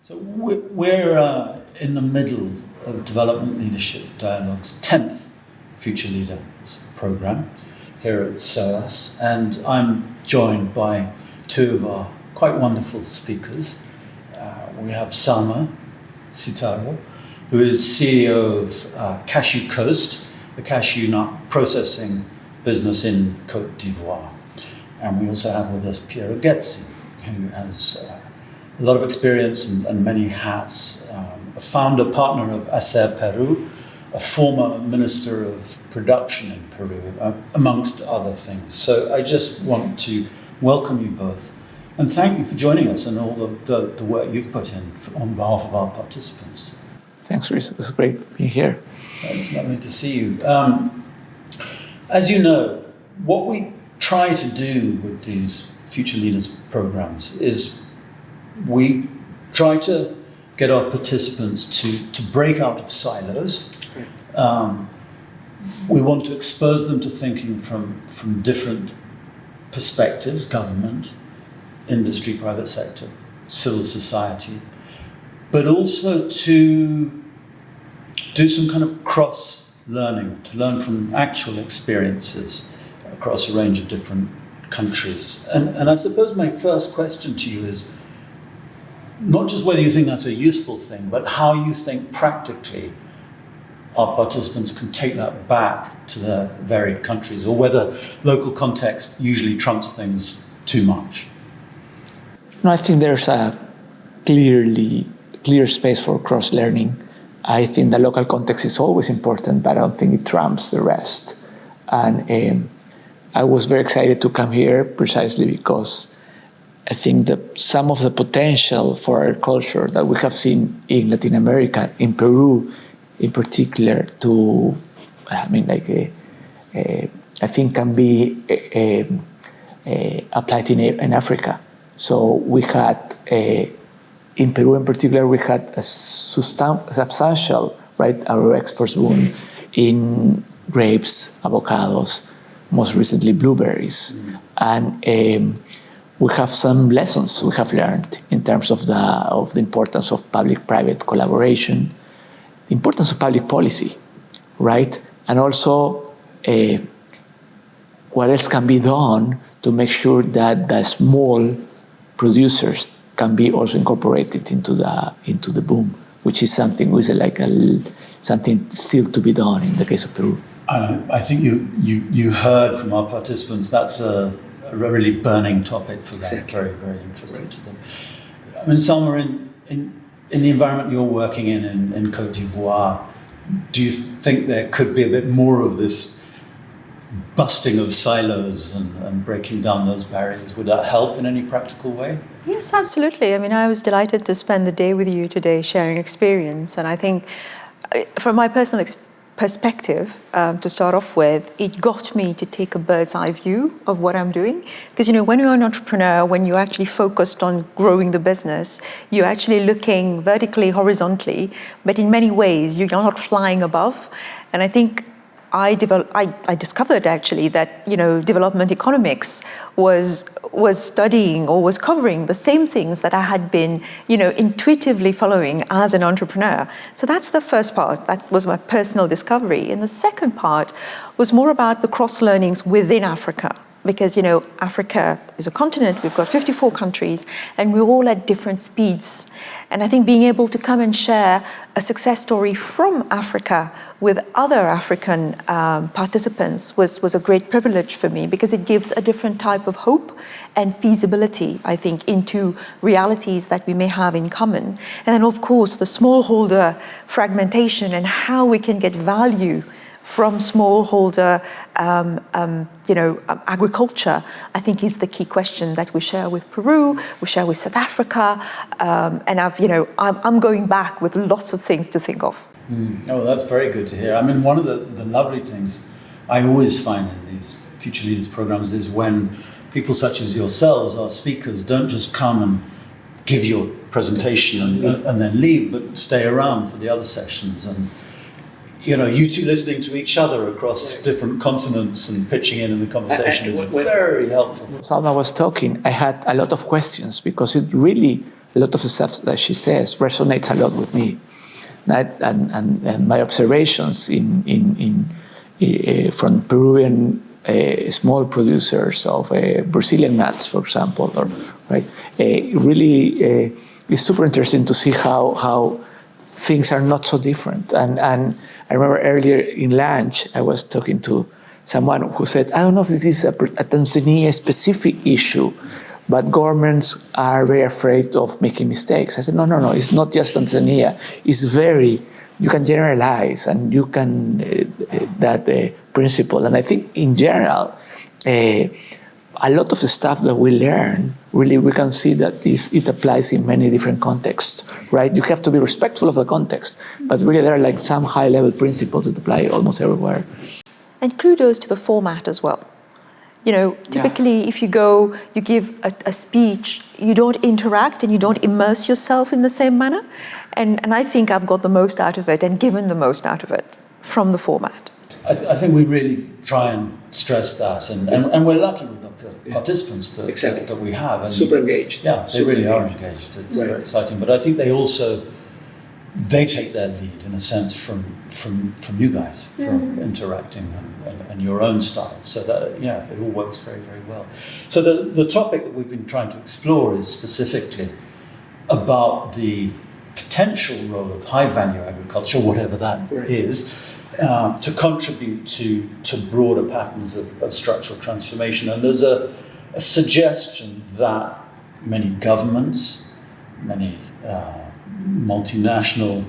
So we're in the middle of Development Leadership Dialogue's 10th Future Leaders Programme here at SOAS, and I'm joined by two of our quite wonderful speakers. We have Salma Seetaroo, who is CEO of Cashew Coast, the cashew nut processing business in Côte d'Ivoire. And we also have with us Piero Ghezzi, who has a lot of experience and many hats, a founder partner of HacePeru, a former minister of production in Peru, amongst other things. So I just want to welcome you both and thank you for joining us and all the work you've put in on behalf of our participants. Thanks, Rhys. It was great being here. So it's lovely to see you. As you know, what we try to do with these Future Leaders programs is we try to get our participants to break out of silos. We want to expose them to thinking from different perspectives: government, industry, private sector, civil society, but also to do some kind of cross-learning, to learn from actual experiences across a range of different countries. And I suppose my first question to you is not just whether you think that's a useful thing, but how you think practically our participants can take that back to their varied countries, or whether local context usually trumps things too much. No, I think there's a clear space for cross-learning. I think the local context is always important, but I don't think it trumps the rest. And I was very excited to come here precisely because I think that some of the potential for agriculture that we have seen in Latin America, in Peru in particular, I think can be applied in Africa. So we had, in Peru in particular, we had a substantial, our exports boom in grapes, avocados, most recently blueberries. And we have some lessons we have learned in terms of the importance of public-private collaboration, the importance of public policy, right? And also what else can be done to make sure that the small producers can be also incorporated into the boom, which is something something still to be done in the case of Peru. I think you heard from our participants that's a really burning topic for them. Exactly. Very, very interesting to them. I mean, Salma, in the environment you're working in Côte d'Ivoire, do you think there could be a bit more of this busting of silos and breaking down those barriers? Would that help in any practical way? Yes, absolutely. I mean, I was delighted to spend the day with you today sharing experience. And I think from my personal perspective, to start off with, it got me to take a bird's eye view of what I'm doing. Because, when you're an entrepreneur, when you're actually focused on growing the business, you're actually looking vertically, horizontally, but in many ways, you're not flying above. And I think I discovered actually that, development economics was studying or was covering the same things that I had been, intuitively following as an entrepreneur. So that's the first part. That was my personal discovery. And the second part was more about the cross-learnings within Africa. Because, Africa is a continent, we've got 54 countries, and we're all at different speeds. And I think being able to come and share a success story from Africa with other African participants was a great privilege for me, because it gives a different type of hope and feasibility, I think, into realities that we may have in common. And then, of course, the smallholder fragmentation and how we can get value from smallholder, agriculture, I think is the key question that we share with Peru, we share with South Africa, and I'm going back with lots of things to think of. Oh, that's very good to hear. I mean, one of the lovely things I always find in these Future Leaders programs is when people such as yourselves, our speakers, don't just come and give your presentation and then leave, but stay around for the other sessions. And you two listening to each other across different continents and pitching in the conversation is very helpful. Salma was talking, I had a lot of questions, because it really a lot of the stuff that she says resonates a lot with me. And my observations from Peruvian small producers of Brazilian nuts, for example, really it's super interesting to see how things are not so different. And I remember earlier in lunch, I was talking to someone who said, I don't know if this is a Tanzania-specific issue, but governments are very afraid of making mistakes. I said, no, it's not just Tanzania. It's you can generalize, and you can, that principle. And I think in general, a lot of the stuff that we learn, really we can see that it applies in many different contexts, right? You have to be respectful of the context, but really there are like some high-level principles that apply almost everywhere. And kudos to the format as well. Typically if you give a speech, you don't interact and you don't immerse yourself in the same manner. And I think I've got the most out of it and given the most out of it from the format. I think we really try and stress that, and we're lucky with the participants that we have. And super engaged. Yeah, they really are engaged. It's very exciting. But I think they take their lead in a sense from you guys, from interacting and your own style. So that it all works very, very well. So the topic that we've been trying to explore is specifically about the potential role of high value agriculture, whatever that is, to contribute to broader patterns of structural transformation. And there's a suggestion that many governments, many multilateral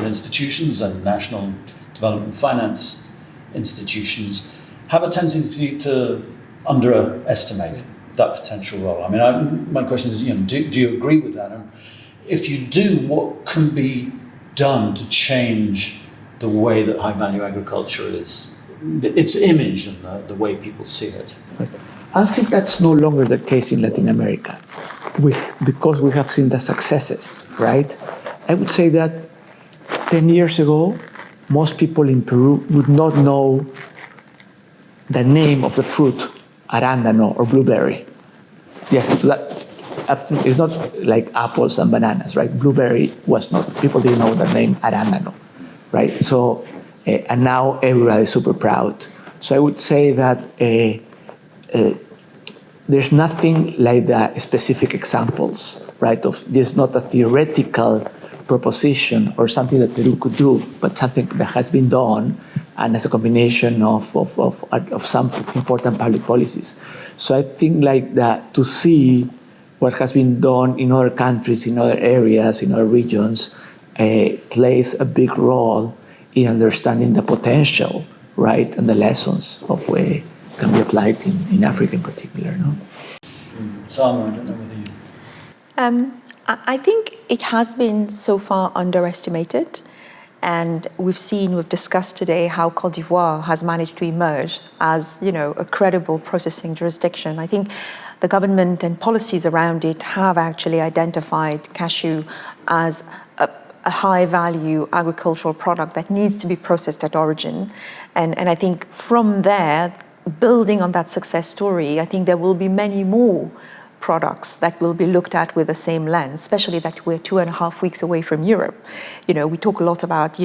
institutions and national development finance institutions have a tendency to underestimate that potential role. I mean, my question is, do you agree with that? And if you do, what can be done to change the way that high-value agriculture is, its image and the way people see it? I think that's no longer the case in Latin America, because we have seen the successes, right? I would say that 10 years ago, most people in Peru would not know the name of the fruit, arándano or blueberry. Yes, so that it's not like apples and bananas, right? Blueberry was not, people didn't know the name arándano, right? So, and now everybody is super proud. So I would say that there's nothing like the specific examples, right? There's not a theoretical proposition or something that Peru could do, but something that has been done, and as a combination of some important public policies. So I think like that, to see what has been done in other countries, in other areas, in other regions, plays a big role in understanding the potential, right, and the lessons of can be applied in Africa in particular. No? Salma, I don't know whether you... I think it has been so far underestimated, and we've discussed today how Côte d'Ivoire has managed to emerge as, a credible processing jurisdiction. I think the government and policies around it have actually identified cashew as a high-value agricultural product that needs to be processed at origin. And I think from there, building on that success story, I think there will be many more products that will be looked at with the same lens, especially that we're 2.5 weeks away from Europe. We talk a lot about,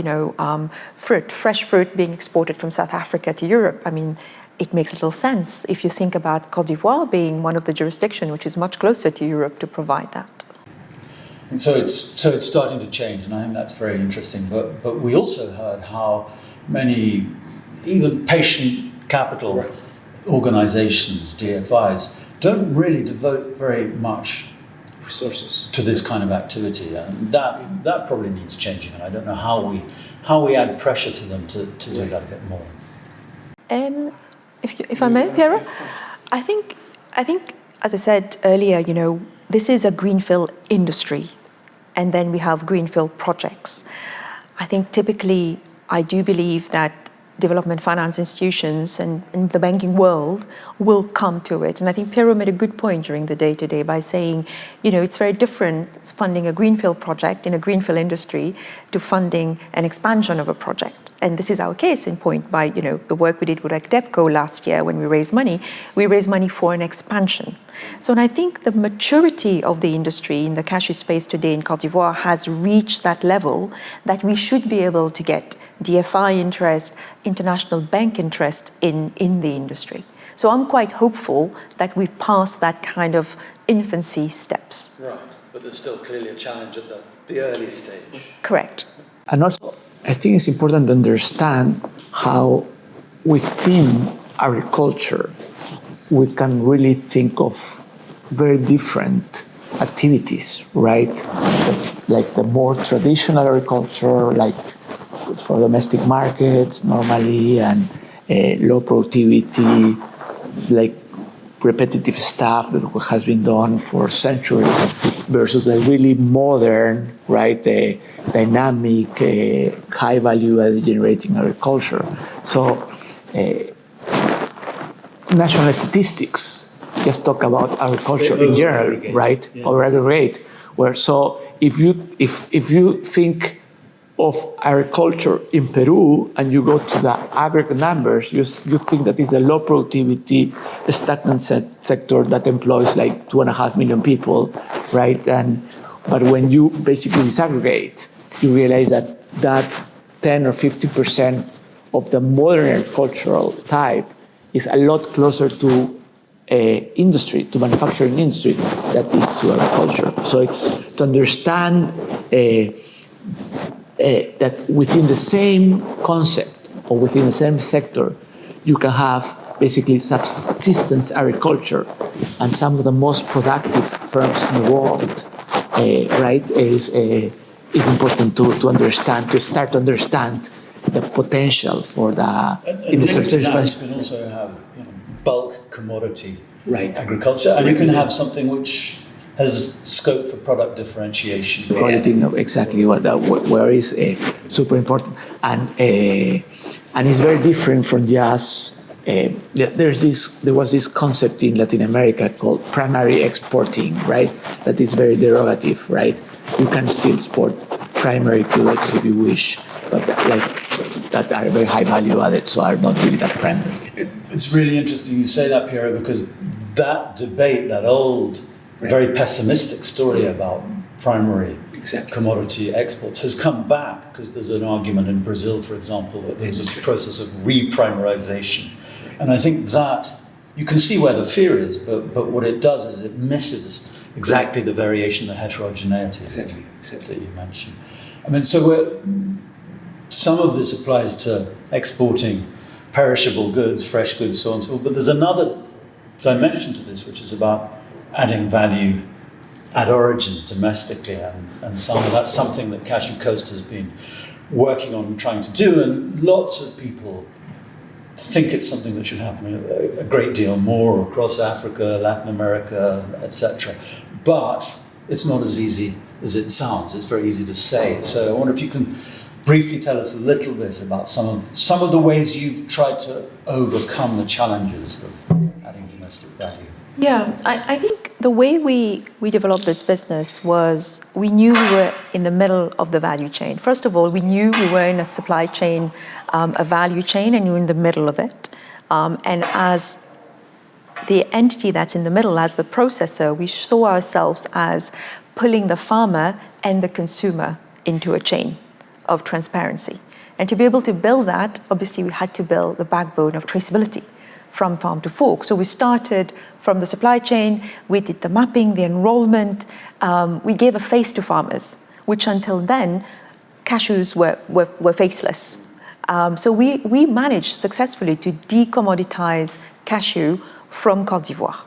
fresh fruit being exported from South Africa to Europe. I mean, it makes little sense if you think about Côte d'Ivoire being one of the jurisdictions which is much closer to Europe to provide that. And so it's starting to change, and I think that's very interesting. But we also heard how many, even patient capital organizations, DFIs, don't really devote very much resources to this kind of activity, and that probably needs changing. And I don't know how we add pressure to them to do that a bit more. If I may, Piero, I think, as I said earlier, this is a greenfield industry, and then we have greenfield projects. I think typically, I do believe that development finance institutions and the banking world will come to it. And I think Piero made a good point during the day today by saying, it's very different funding a greenfield project in a greenfield industry to funding an expansion of a project. And this is our case in point by, the work we did with DevCo last year when we raised money. We raised money for an expansion. So, and I think the maturity of the industry in the cashew space today in Côte d'Ivoire has reached that level that we should be able to get DFI interest, international bank interest in the industry. So I'm quite hopeful that we've passed that kind of infancy steps. Right, but there's still clearly a challenge at the early stage. Correct. And also, I think it's important to understand how within agriculture we can really think of very different activities, right? Like the more traditional agriculture, like for domestic markets normally, and low productivity, like repetitive stuff that has been done for centuries, versus a really modern, right, dynamic, high value added generating agriculture. So national statistics just talk about agriculture in general, right? Yes. Or aggregate. Where so if you think of agriculture in Peru and you go to the aggregate numbers, you think that it's a low productivity, stagnant sector that employs like 2.5 million people, right? But when you basically disaggregate, you realize that 10 or 50% of the modern agricultural type is a lot closer to industry, to manufacturing industry, that is to agriculture. So it's to understand that within the same concept or within the same sector, you can have basically subsistence agriculture, and some of the most productive firms in the world, right, is important to understand, to start to understand the potential for the industrial expansion. You can also have bulk commodity right. agriculture, and you can have something which has scope for product differentiation. Quality, no, exactly where is super important, and it's very different from just. There was this concept in Latin America called primary exporting, right? That is very derogative, right? You can still export primary goods if you wish, but that are very high value added, so are not really that primary. It's really interesting you say that, Piero, because that debate, that old, very pessimistic story about primary commodity exports has come back, because there's an argument in Brazil, for example, that there's a process of re-primarization. And I think that you can see where the fear is, but what it does is it misses exactly the variation, the heterogeneity that you mentioned. I mean, so some of this applies to exporting perishable goods, fresh goods, so on and so forth, but there's another dimension to this, which is about adding value at origin domestically, and that's something that Cashew Coast has been working on trying to do, and lots of people think it's something that should happen a great deal more across Africa, Latin America, etc. But it's not as easy as it sounds. It's very easy to say. So I wonder if you can briefly tell us a little bit about some of the ways you've tried to overcome the challenges of adding domestic value. Yeah, I think the way we developed this business was we knew we were in the middle of the value chain. First of all, we knew we were in a supply chain, a value chain, and we were in the middle of it. And as the entity that's in the middle, as the processor, we saw ourselves as pulling the farmer and the consumer into a chain of transparency. And to be able to build that, obviously we had to build the backbone of traceability from farm to fork. So we started from the supply chain, we did the mapping, the enrollment, we gave a face to farmers, which until then, cashews were faceless. So we managed successfully to decommoditize cashew from Côte d'Ivoire.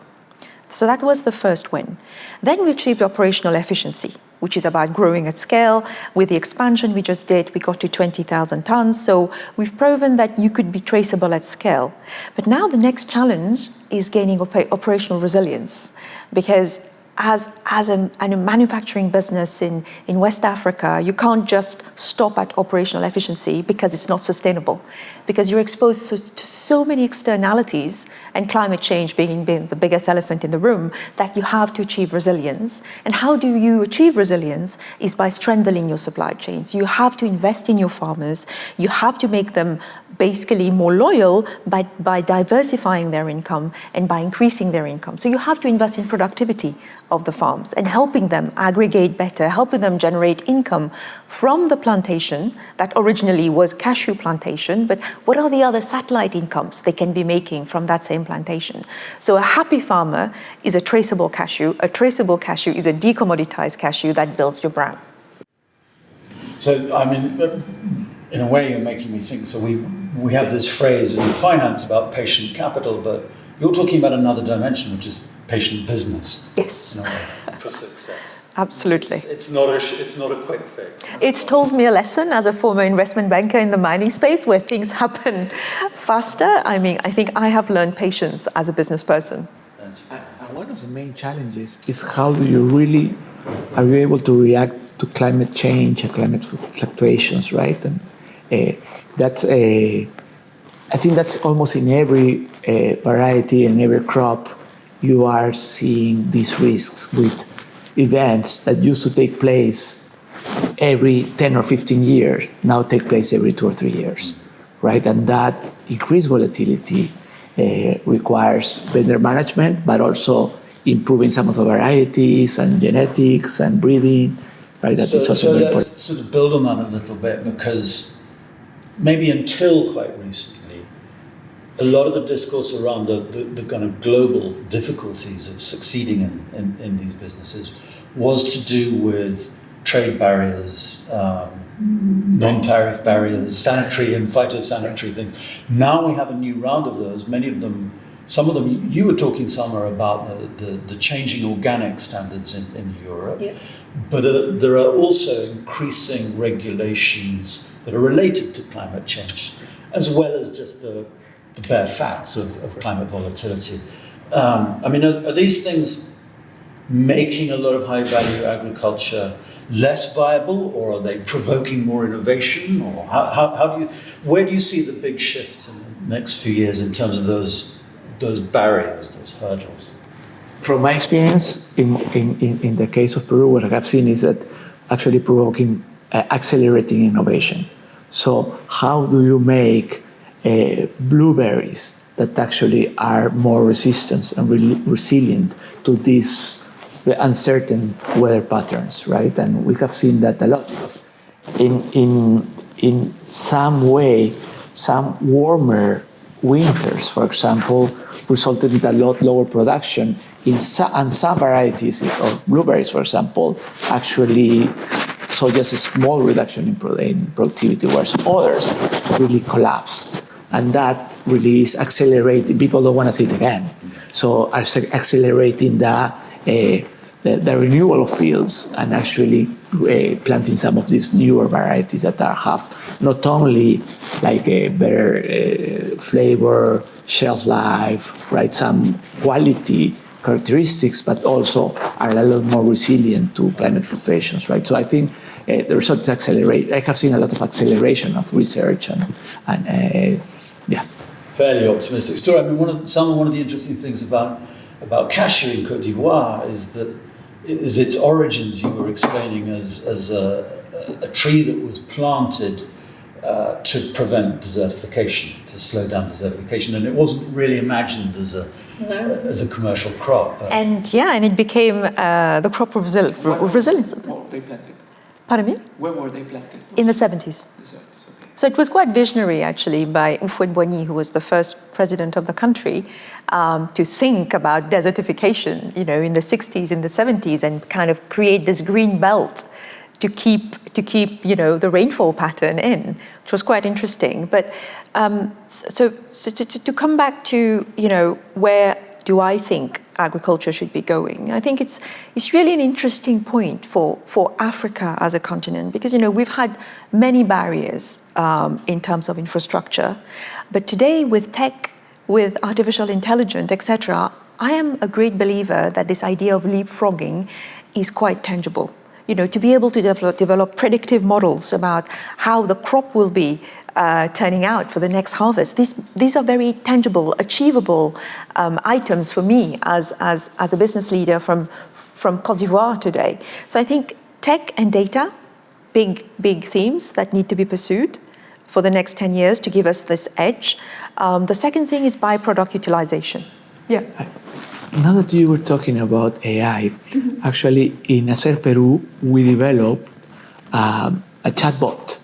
So that was the first win. Then we achieved operational efficiency, which is about growing at scale. With the expansion we just did, we got to 20,000 tons. So we've proven that you could be traceable at scale. But now the next challenge is gaining operational resilience, because as a manufacturing business in West Africa, you can't just stop at operational efficiency because it's not sustainable. because you're exposed to so many externalities, and climate change being the biggest elephant in the room, that you have to achieve resilience. And how do you achieve resilience? Is by strengthening your supply chains. You have to invest in your farmers. You have to make them basically more loyal by diversifying their income and by increasing their income. So you have to invest in productivity of the farms and helping them aggregate better, helping them generate income from the plantation that originally was cashew plantation, but what are the other satellite incomes they can be making from that same plantation? So a happy farmer is a traceable cashew is a decommoditized cashew that builds your brand. So, I mean, in a way, you're making me think. So we have this phrase in finance about patient capital, but you're talking about another dimension, which is patient business. Yes. In a way, for success. Absolutely. It's not a quick fix. It's told me a lesson as a former investment banker in the mining space where things happen faster. I mean, I think I have learned patience as a business person. And one of the main challenges is how do you really, are you able to react to climate change and climate fluctuations, right? And I think that's almost in every variety and every crop, you are seeing these risks with events that used to take place every 10 or 15 years, now take place every 2 or 3 years, right? And that increased volatility requires better management, but also improving some of the varieties and genetics and breeding, right? That is also very important. Let's sort of build on that a little bit, because maybe until quite recently, a lot of the discourse around the kind of global difficulties of succeeding in these businesses was to do with trade barriers, non-tariff barriers, sanitary and phytosanitary things. Now we have a new round of those. Many of them, some of them, you were talking, Salma, about the changing organic standards in Europe. Yeah. But there are also increasing regulations that are related to climate change, as well as just the bare facts of climate volatility. I mean, are these things making a lot of high-value agriculture less viable, or are they provoking more innovation? Or where do you see the big shift in the next few years in terms of those barriers, those hurdles? From my experience, in the case of Peru, what I have seen is that actually provoking, accelerating innovation. So how do you make blueberries that actually are more resistant and resilient to these uncertain weather patterns, right? And we have seen that a lot, because in some way, some warmer winters, for example, resulted in a lot lower production and some varieties of blueberries, for example, actually saw just a small reduction in productivity, whereas others really collapsed. And that really is accelerating. People don't want to see it again. So accelerating the renewal of fields and actually planting some of these newer varieties that have not only like a better flavor, shelf life, right, some quality characteristics, but also are a lot more resilient to climate fluctuations, right? So I think the result is accelerate. I have seen a lot of acceleration of research and yeah. Fairly optimistic story. I mean, one of the interesting things about cashew in Côte d'Ivoire is its origins. You were explaining as a tree that was planted to prevent desertification, to slow down desertification, and it wasn't really imagined as a commercial crop. And it became the crop of resilience. They planted. Pardon me? When were they planted? In the 70s. So it was quite visionary, actually, by Houphouët-Boigny, who was the first president of the country, to think about desertification, in the 60s, in the 70s, and kind of create this green belt to keep the rainfall pattern in, which was quite interesting. But so to come back to where do I think agriculture should be going? I think it's really an interesting point for Africa as a continent, because we've had many barriers in terms of infrastructure, but today with tech, with artificial intelligence, etc., I am a great believer that this idea of leapfrogging is quite tangible. To be able to develop predictive models about how the crop will be turning out for the next harvest. These are very tangible, achievable items for me as a business leader from Côte d'Ivoire today. So I think tech and data, big themes that need to be pursued for the next 10 years to give us this edge. The second thing is byproduct utilization. Yeah. Now that you were talking about AI, actually in HacePeru, we developed a chatbot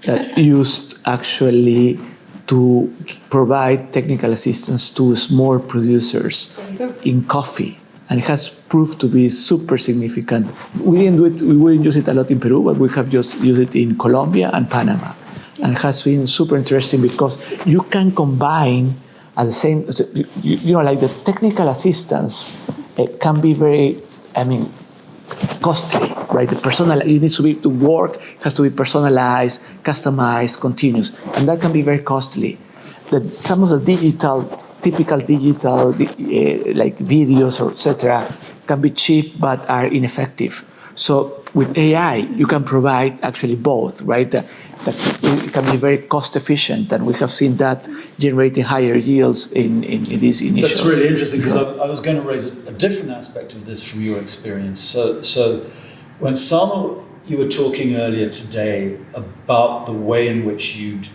that used actually to provide technical assistance to small producers in coffee. And it has proved to be super significant. We wouldn't use it a lot in Peru, but we have just used it in Colombia and Panama. Yes. And it has been super interesting because you can combine at the same, like the technical assistance can be very, costly, right? It needs to work, it has to be personalized, customized, continuous, and that can be very costly. Some of the typical digital, like videos or etc., can be cheap but are ineffective. So with AI, you can provide actually both, right? That it can be very cost efficient, and we have seen that generating higher yields in these initial. That's really interesting because I was going to raise a different aspect of this from your experience. So when Salma, you were talking earlier today about the way in which you'd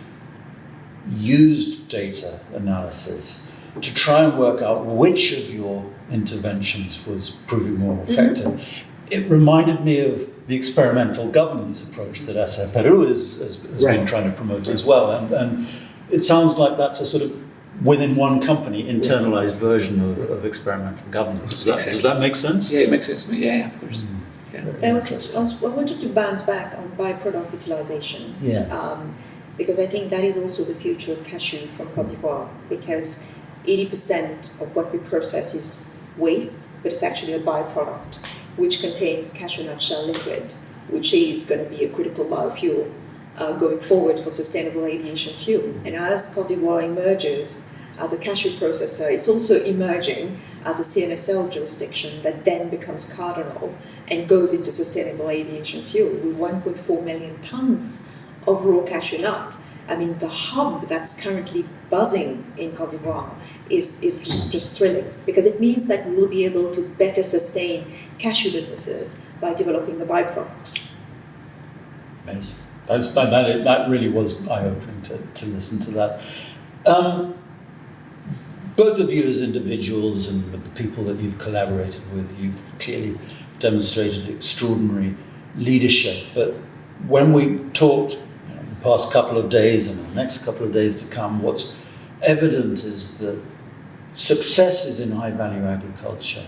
used data analysis to try and work out which of your interventions was proving more effective. It reminded me of the experimental governance approach that HacePeru has been trying to promote as well. And it sounds like that's a sort of within one company internalized version of experimental governance. Does that make sense? Yeah, it makes sense to me. Yeah, of course. I wanted to bounce back on byproduct utilization. Yeah. Because I think that is also the future of cashew from Côte d'Ivoire, because 80% of what we process is waste, but it's actually a byproduct, which contains cashew nut shell liquid, which is going to be a critical biofuel going forward for sustainable aviation fuel. And as Côte d'Ivoire emerges as a cashew processor, it's also emerging as a CNSL jurisdiction that then becomes cardinal and goes into sustainable aviation fuel with 1.4 million tons of raw cashew nut. I mean, the hub that's currently buzzing in Côte d'Ivoire is just thrilling, because it means that we will be able to better sustain cashew businesses by developing the byproducts. Amazing. That really was eye-opening to listen to that. Both of you as individuals and with the people that you've collaborated with, you've clearly demonstrated extraordinary leadership. But when we talked the past couple of days and the next couple of days to come, what's evident is that successes in high-value agriculture,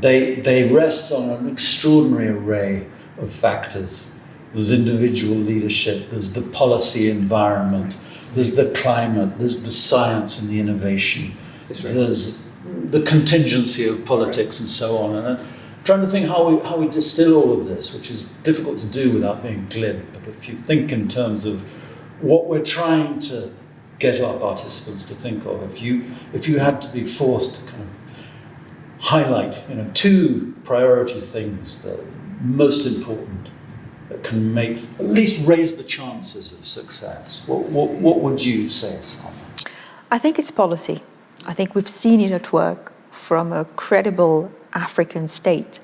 they rest on an extraordinary array of factors. There's individual leadership, there's the policy environment, there's the climate, there's the science and the innovation, there's the contingency of politics and so on. And I'm trying to think how we distill all of this, which is difficult to do without being glib. But if you think in terms of what we're trying to get our participants to think of, if you had to be forced to kind of highlight, two priority things that are most important, that can make, at least raise the chances of success, what would you say, Salma? I think it's policy. I think we've seen it at work from a credible African state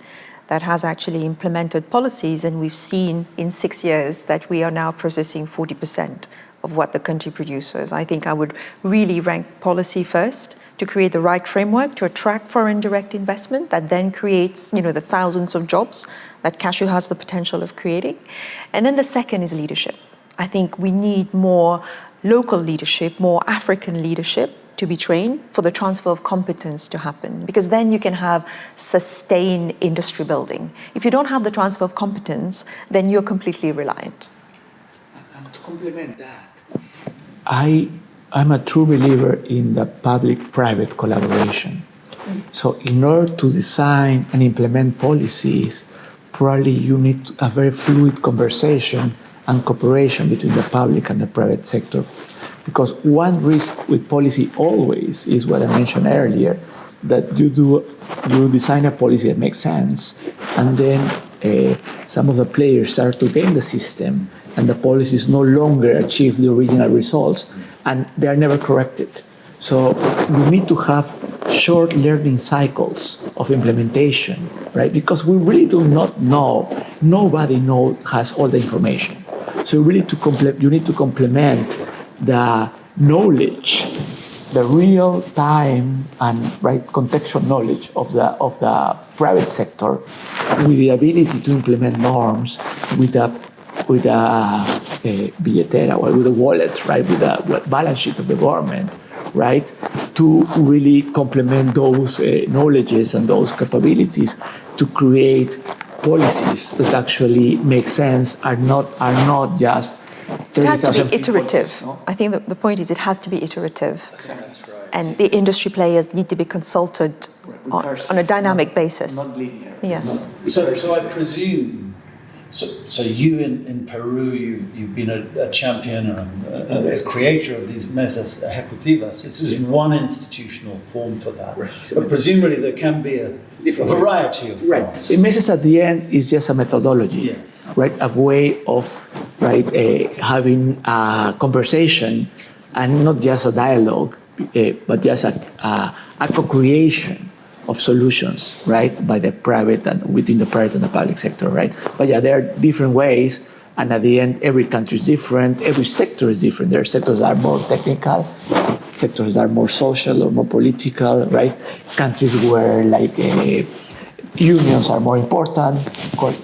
that has actually implemented policies, and we've seen in 6 years that we are now processing 40% of what the country produces. I think I would really rank policy first to create the right framework to attract foreign direct investment that then creates, the thousands of jobs that cashew has the potential of creating. And then the second is leadership. I think we need more local leadership, more African leadership to be trained for the transfer of competence to happen, because then you can have sustained industry building. If you don't have the transfer of competence, then you're completely reliant. And to complement that, I'm a true believer in the public-private collaboration. So in order to design and implement policies, probably you need a very fluid conversation and cooperation between the public and the private sector. Because one risk with policy always is what I mentioned earlier, that you design a policy that makes sense, and then some of the players start to game the system, and the policies no longer achieve the original results, and they are never corrected. So we need to have short learning cycles of implementation, right? Because we really do not know, nobody has all the information. So you need to complement the knowledge, the real time and contextual knowledge of the private sector with the ability to implement norms with a billetera, or with a wallet, right? With a balance sheet of the government, right? To really complement those knowledges and those capabilities to create policies that actually make sense, are not just. It has to be iterative. Policies, no? I think the point is it has to be iterative. That's right. And the industry players need to be consulted on a dynamic basis. Not linear. Yes. So I presume, so you in Peru, you've been a champion and a creator of these mesas ejecutivas. It's just one institutional form for that. Right. But presumably there can be a variety of forms. Right. The message at the end is just a methodology, right? A way of having a conversation, and not just a dialogue, but just a co-creation of solutions, right, by the private and within the private and the public sector, right? But there are different ways, and at the end, every country is different, every sector is different. There are sectors that are more technical, sectors that are more social or more political, right? Countries where unions are more important,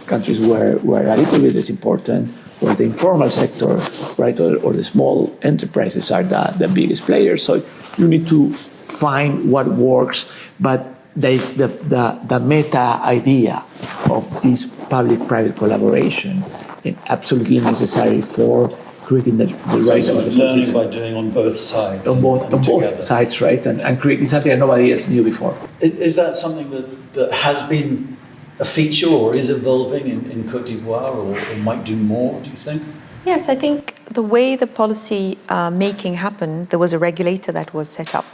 countries where a little bit is important, where the informal sector, right, or the small enterprises are the biggest players. So you need to find what works, but the meta idea of this public-private collaboration is absolutely necessary for creating the right So learning by doing on both sides. On both sides, right, and creating something that nobody else knew before. Is that something that has been a feature or is evolving in Cote d'Ivoire, or might do more, do you think? Yes, I think the way the policy making happened, there was a regulator that was set up,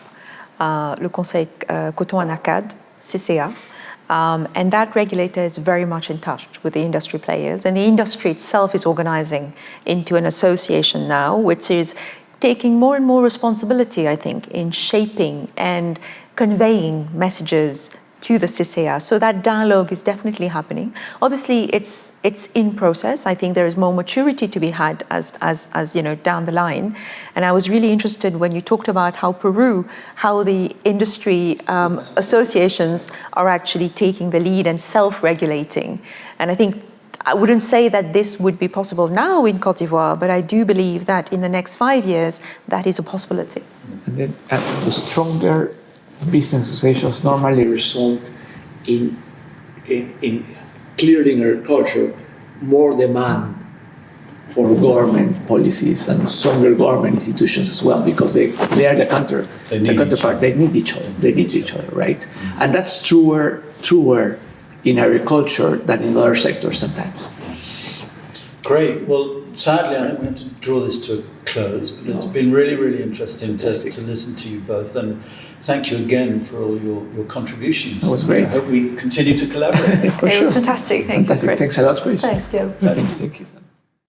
le Conseil Coton and Acad, CCA, and that regulator is very much in touch with the industry players, and the industry itself is organizing into an association now, which is taking more and more responsibility, I think, in shaping and conveying messages to the CCA. So that dialogue is definitely happening. Obviously, it's in process. I think there is more maturity to be had as down the line. And I was really interested when you talked about how the industry associations are actually taking the lead and self-regulating. And I think I wouldn't say that this would be possible now in Cote d'Ivoire, but I do believe that in the next 5 years, that is a possibility. And then the stronger business associations normally result in clearly in agriculture more demand for government policies and stronger government institutions as well, because they are the counterpart. They need each other, right? Mm-hmm. And that's truer in agriculture than in other sectors sometimes. Great. Well, sadly, I think we have to draw this to a close, but it's been really, really interesting to listen to you both, and thank you again for all your contributions. It was great. I hope we continue to collaborate. It was fantastic. Thank you, Chris. Thanks a lot, Chris. Thanks, Theo. Thank you.